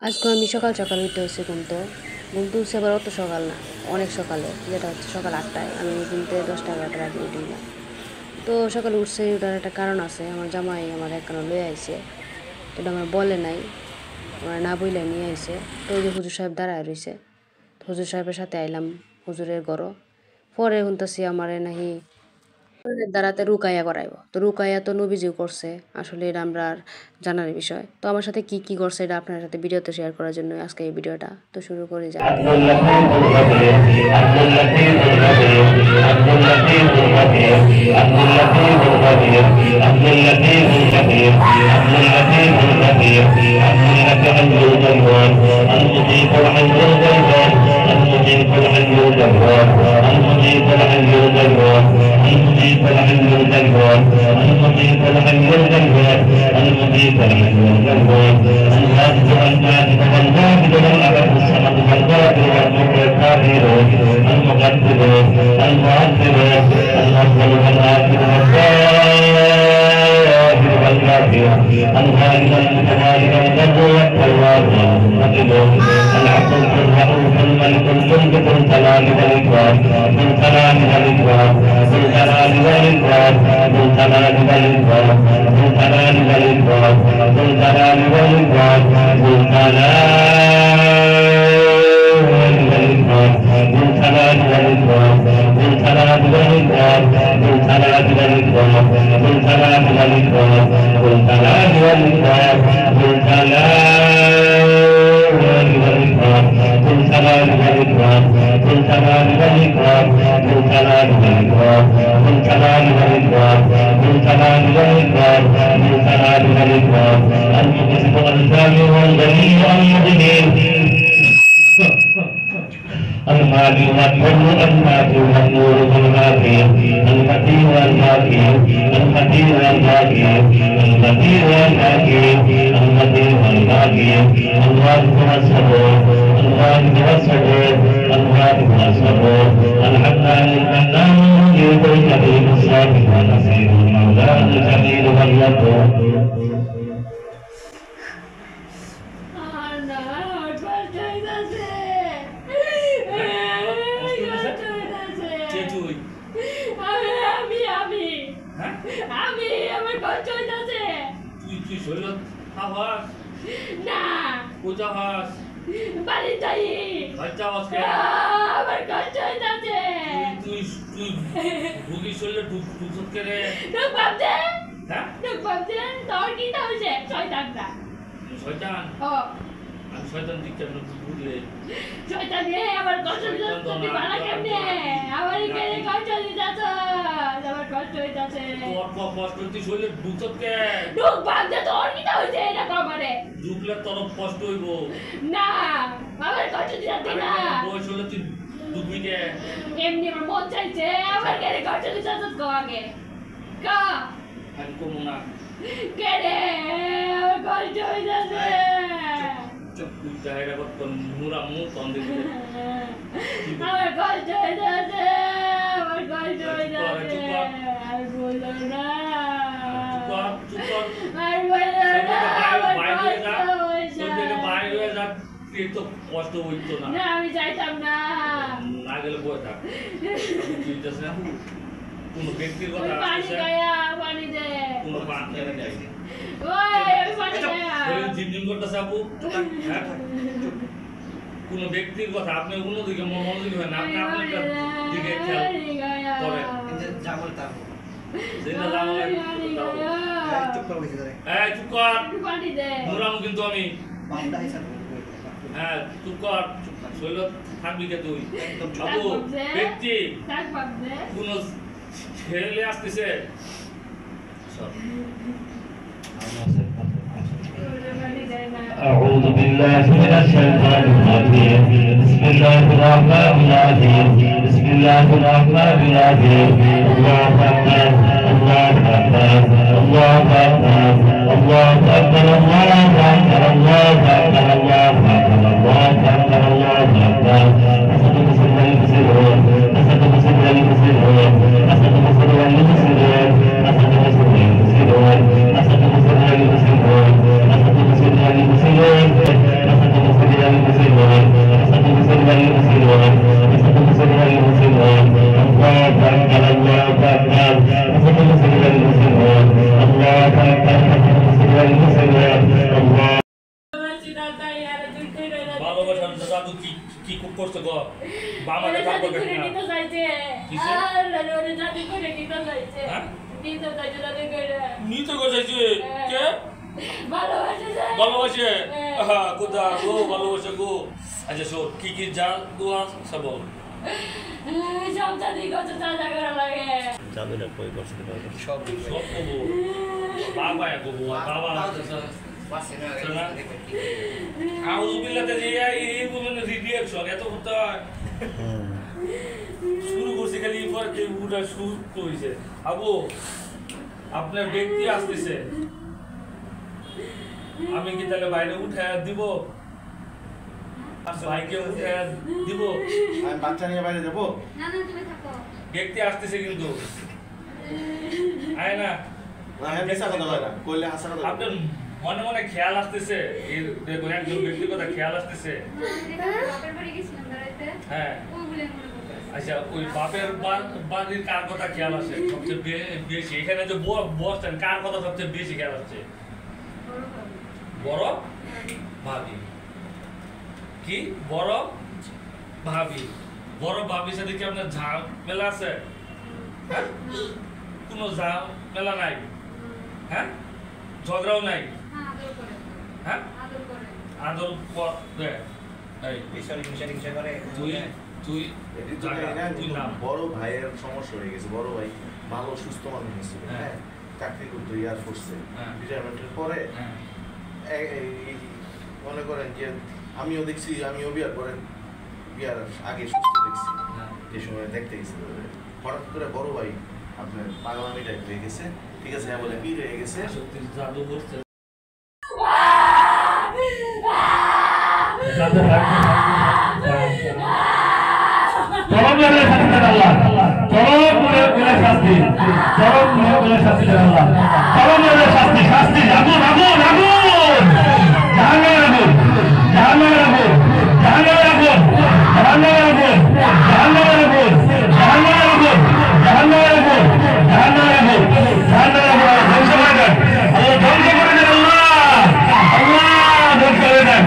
আজকে আমি সকাল সকাল উঠতে হচ্ছে ঘুম তো উঠছে আবার অত সকাল না, অনেক সকালে, যেটা হচ্ছে সকাল 8টায়। আমি ঘুমতে 10টা 11টার আগে উঠি না। তো সকালে উঠছে, ওটার একটা কারণ আছে। আমার জামাই আমার একখানা লয়ে আইছে, তো এটা আমার বলে নাই, আমার না বইলে নিয়ে আইছে। তো ওই যে হুজুর সাহেব দাঁড়ায় রয়েছে, তো হুজুর সাহেবের সাথে আইলাম হুজুরের ঘরও। পরে শুনতেছি আমারে নাহি দ্বারাতে রুকাইয়া করাইব। তো রুকাইয়া তো নবীজিও করছে, আসলে এটা আমরা আর জানার বিষয়। তো আমার সাথে কি কি করছে এটা আপনার সাথে ভিডিওতে শেয়ার করার জন্য আজকে এই ভিডিওটা। তো শুরু করে যাক। কোন ব্যক্তির কথা আপনি অন্যদিকে মনোযোগী হন, আপনি আপনার দিকে খেয়াল করেন। কিন্তু আমি হ্যাঁ চুপ কর, শৈল থাকবি কে তুই? ব্যক্তি কোন ছেলে আসতেছে أعوذ بالله من الشيطان الرجيم بسم الله الرحمن الرحيم بسم الله الرحمن الرحيم الله أكبر الله أكبر الله أكبر الله أكبر الله أكبر الله أكبر الله أكبر الله أكبر الله أكبر أسد بسم الله بسرور أسد بسم الله بسرور أسد بسم الله بسرور أسد بسم الله بسرور أسد بسم الله بسرور أسد بسم الله بسرور ভালোবাসার জাদু কি কি করছে গো বাবাকে থাকবে না নিতে চাইছে কিসে? ওরে জাতি করে নিতে চাইছে হ্যাঁ? নিতে চাইছে জাতি করে নিতে গেছে কে ভালোবাসে যায় ভালোবাসে কোথা গো ভালোবাসে গো আচ্ছা শোন কি কি যা দোয়া সব বল সব জাতি করছে চাচা করা লাগে জাদুটা কই করছে সব কবো বাবা কবো বাবা আউযুবিল্লাহি এই মানে রিঅ্যাকশন এত হতো শুরু করছে খালি পরে উড়া শুরু হইছে আবু আপনার ব্যক্তি আসতেছে আমি কি তাহলে বাইরে উঠে দিব ভাইকে উঠে দিব আমি বাচ্চা নিয়ে বাইরে যাবো না না তুমি থাকো ব্যক্তি আসতেছে কিন্তু আয় না না আমি মিশা কথা বলে না কইলে হাসা কথা বলে। আপনার মনে মনে খেয়াল আসতেছে এই দেখুন একজন ব্যক্তির কথা খেয়াল আসতেছে বাপের বাড়ি গেছিলাম বেড়াইতে হ্যাঁ ওগুলো মনে করতেছে আচ্ছা ওই বাপের বাড়ির কার কথা খেয়াল আসে সবচেয়ে বেশি এখানে যে বসছেন কার কথা সবচেয়ে বেশি খেয়াল আসছে বড় ভাবি কি বড় ভাবি বড় ভাবির সাথে কি আপনার ঝামেলা আছে হ্যাঁ কোনো ঝামেলা নাই হ্যাঁ ঝগড়াও নাই আদর করে হ্যাঁ আদর করে আদর করে এই বিষয় করে তুই তুই এটি তো জায়গা, না, তুই নাম বড় ভাইয়ের সমস্যা হয়ে গেছে বড় ভাই ভালো সুস্থ মানুষ ছিল হ্যাঁ। হ্যাঁ চাকরি করতো এয়ারফোর্সে হ্যাঁ। রিটায়ারমেন্টের পরে হ্যাঁ মনে করেন যে আমিও দেখছি আমিও বিয়ার পরে বিয়ার আগে সুস্থ দেখছি হ্যাঁ। যে সময় দেখতে গেছি হঠাৎ করে বড় ভাই আপনার পাগলামি টাইপ হয়ে গেছে ঠিক আছে হ্যাঁ বলে পীর হয়ে গেছে সত্যি জাদু করছে চরম লেভেলের শাস্তি দেন আল্লাহ চরম লেভেলের শাস্তি চরম লেভেলের শাস্তি দেন আল্লাহ চরম লেভেলের শাস্তি শাস্তি আগুন আগুন আগুন জাহান্নামের আগুন জাহান্নামের আগুন জাহান্নামের আগুন জাহান্নামের আগুন জাহান্নামের আগুন জাহান্নামের আগুন জাহান্নামের আগুন জাহান্নামের আগুন জাহান্নামের আগুন ধ্বংস করে দেন আল্লাহ ধ্বংস করে দেন আল্লাহ আল্লাহ ধ্বংস করে দেন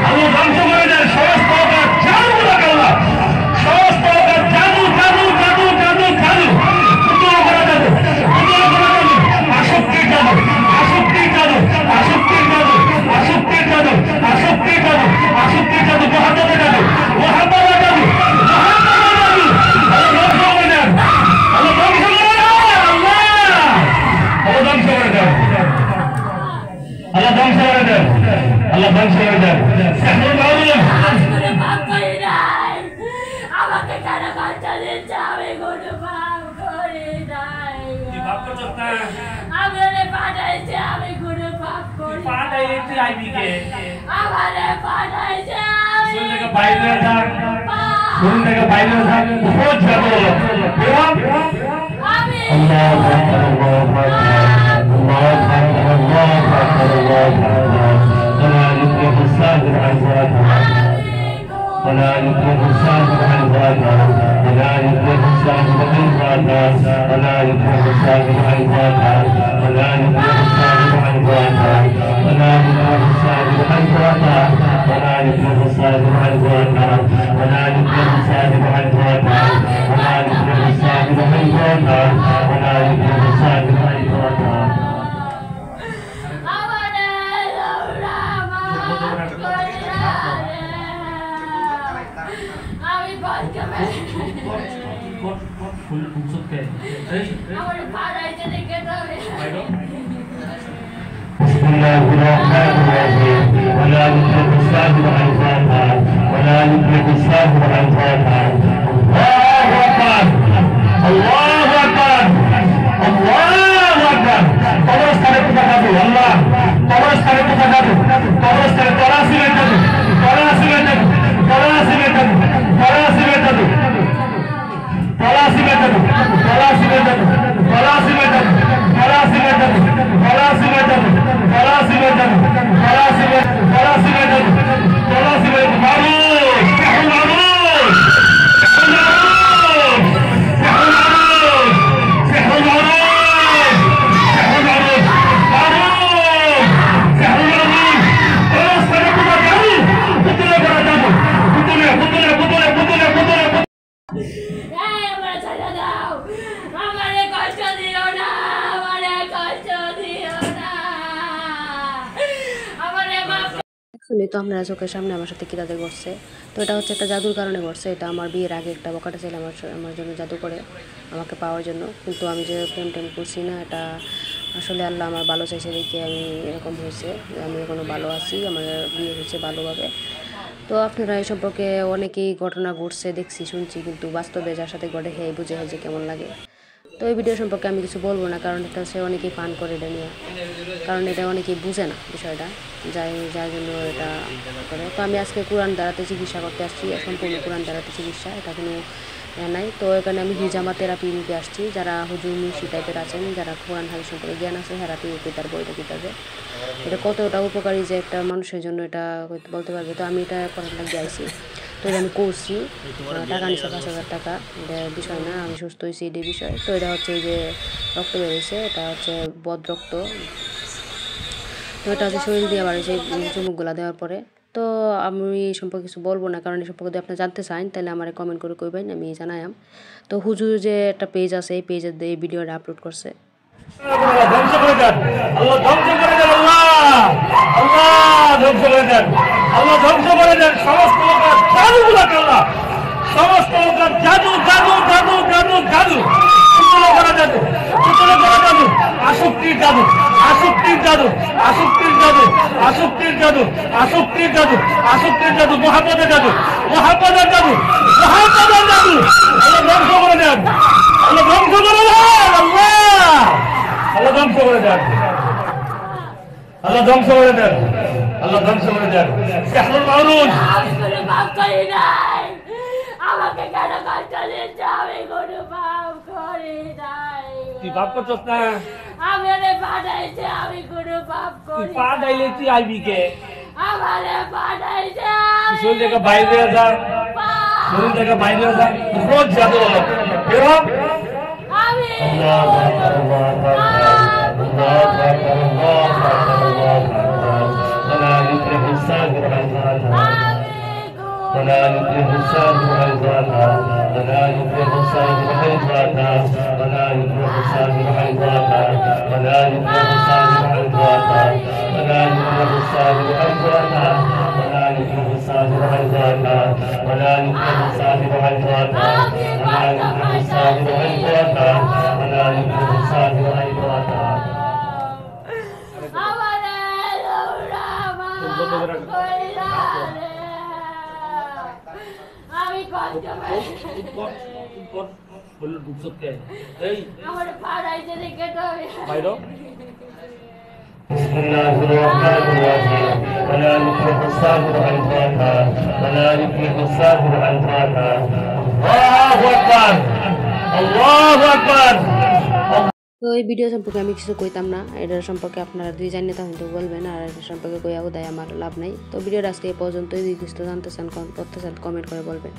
আল্লাহ ধ্বংস করে দেন সমস্ত জাদুগুলোকে আল্লাহ সমস্ত জাদু জাদু জাদু জাদু জাদু উত্তর করে দেন উত্তর করে দেন আসক্তির জাদু আসক্তির জাদু আসক্তির জাদু আসক্তির জাদু আসক্তির জাদু আসক্তির জাদু মহাত্মার জাদু মহাত্মার জাদু মহাত্মার জাদু আল্লাহ ধ্বংস করে দেন আল্লাহ ধ্বংস করে দেন আল্লাহ ধ্বংস করে দেন আল্লাহ ধ্বংস করে দেন আল্লাহ ধ্বংস করে দেন এখন বলুন করে পাপ করি নাই আমাকে কেন কষ্ট দিচ্ছে আমি কোনো পাপ করি নাই তুই ভাব করছিস না আমি ওরে পাঠাইছে আমি কোনো পাপ করি পা ডাইরেক্ট আইবি কে আমারে পাঠাইছে আমি শুন থেকে বাইরে থাক পাপ শুন থেকে বাইরে থাক বহুত যাবো আমি الله أكبر الله أكبر الله أكبر الله أكبر الله أكبر ولا يكره الساجد عن ذاته ولا يكره الساجد عن ذاته ولا يكره الساجد عن ذاته ولا يكره الساجد عن ذاته ولا يكره الساجد عن ذاته ولا يكره الساجد عن ذاته ولا يكره الساجد عن ذاته ولا يكره الساجد عن ذاته ولا يكره الساجد عن ذاته ولا يكره الساجد عن ذاته আমারে লৌরামা আমি বলতে ফুল ফুলসুকে এই আমারে পাঠাইছে দেখে তবে বাইরো بسم الله الرحمن الرحيم ولا يكره الساجد عن ذاته ولا يكره الساجد عن ذاته الله اكبر الله اكبر الله اكبر قبر سره تكادو الله قبر سره تكادو قبر سره تراسی میتادو تراسی میتادو تراسی میتادو تراسی میتادو تراسی میتادو تراسی میتادو تراسی میتادو تراسی میتادو تراسی میتادو تراسی میتادو تراسی میتادو শুনলেই তো আপনারা চোখের সামনে আমার সাথে কী তাদের ঘটছে। তো এটা হচ্ছে একটা জাদুর কারণে ঘটছে। এটা আমার বিয়ের আগে একটা বকাটা ছেলে আমার জন্য জাদু করে আমাকে পাওয়ার জন্য, কিন্তু আমি যে প্রেম টেম করছি না, এটা আসলে আল্লাহ আমার ভালো চাইছে দেখে আমি এরকম হয়েছে। আমি এখনও ভালো আছি, আমার বিয়ে হয়েছে ভালোভাবে। তো আপনারা এই সম্পর্কে অনেকেই ঘটনা ঘটছে দেখছি শুনছি, কিন্তু বাস্তবে যার সাথে ঘটে হ্যাঁ বুঝে হয় যে কেমন লাগে। তো এই ভিডিও সম্পর্কে আমি কিছু বলবো না, কারণ এটা হচ্ছে অনেকেই ফান করে এটা নিয়ে, কারণ এটা অনেকেই বুঝে না বিষয়টা, যার জন্য এটা করে। তো আমি আজকে কোরআন দ্বারাতে চিকিৎসা করতে আসছি, সম্পূর্ণ কোরআন দ্বারাতে চিকিৎসা, এটা কোনো নাই। তো এখানে আমি হিজামা থেরাপি নিতে আসছি। যারা হুজুর মুন্সি টাইপের আছেন, যারা কোরআন হাদিস সম্পর্কে জ্ঞান আছে, থেরাপি তার বইটা দিতে হবে। এটা কতটা উপকারী যে একটা মানুষের জন্য এটা বলতে পারবে। তো আমি এটা করার লাগে আইছি, তো এটা আমি করছি। টাকা নিচ্ছে 5,000 টাকা, এটা বিষয় না, আমি সুস্থ হয়েছি এটাই বিষয়। তো এটা হচ্ছে যে রক্ত বেরিয়েছে, এটা হচ্ছে বদ রক্ত। তো এটা হচ্ছে শরীর দিয়ে বাড়িয়েছে চুমুকগুলা দেওয়ার পরে। তো আমি এই সম্পর্কে কিছু বলবো না, কারণ এই সম্পর্কে যদি আপনি জানতে চান তাহলে আমার কমেন্ট করে কইবেন, আমি জানাইম। তো হুজুর যে একটা পেজ আছে, এই পেজে এই ভিডিওটা আপলোড করছে। ধ্বংস করে দেন, আল্লাহ ধ্বংস করে দেন, আল্লাহ ধ্বংস করে দেন, আল্লাহ ধ্বংস করে দেন সমস্ত লোকের জাদুগুলোকে, আল্লাহ সমস্ত লোকের জাদু জাদু জাদু জাদু জাদু পুতুলে করা জাদু, পুতুলে করা জাদু, আসক্তির জাদু, আসক্তির জাদু, আসক্তির জাদু, আসক্তির জাদু, আসক্তির জাদু, আসক্তির জাদু, মোহাম্মদের জাদু, মোহাম্মদের জাদু, মোহাম্মদের জাদু, আল্লাহ ধ্বংস করে দেন, আল্লাহ ধ্বংস করে দেন, আল্লাহ ধ্বংস করে দেন, আল্লাহ ধ্বংস করে দেন, আল্লাহ ধ্বংস করে দেন। সেহরুল মারুজ আমি কোনো পাপ করি নাই, আমাকে কেন কষ্ট দিচ্ছে? আমি কোনো পাপ করি নাই। তুই পাপ করছস না? আমি ওরে পাঠাইছে, আমি কোনো পাপ তুই করি পা ডাইলে তুই আইবি কে? আমারে পাঠাইছে, তুই শরীর থেকে বাইরে যা, শরীর থেকে বাইরে যা, রোজ জাদু বের হ। আমি ولا يفلح الساحر حيث ولا يفلح الساحر حيث أتى ولا يفلح الساحر حيث أتى ولا يفلح الساحر حيث أتى ولا يفلح الساحر حيث أتى ولا يفلح الساحر حيث أتى ولا يفلح الساحر حيث أتى ولا يفلح الساحر حيث أتى ولا يفلح الساحر حيث أتى ولا يفلح الساحر حيث أتى আমি কষ্ট বললো ঢুকতে এই আমার পাড়াইতে দেখে তো বাইরো। بسم الله الرحمن الرحيم ولا يفلح الساحر حيث أتى ولا يفلح الساحر حيث أتى الله أكبر الله أكبر। তো এই ভিডিও সম্পর্কে আমি কিছু কইতাম না, এটার সম্পর্কে আপনারা দুই জানি তখন তো বলবেন, আর এটার সম্পর্কে কইয়াও দেয় আমার লাভ নাই। তো ভিডিওটা আজকে এই পর্যন্তই। যদি কিছু জানতে চান কমেন্ট করে বলবেন।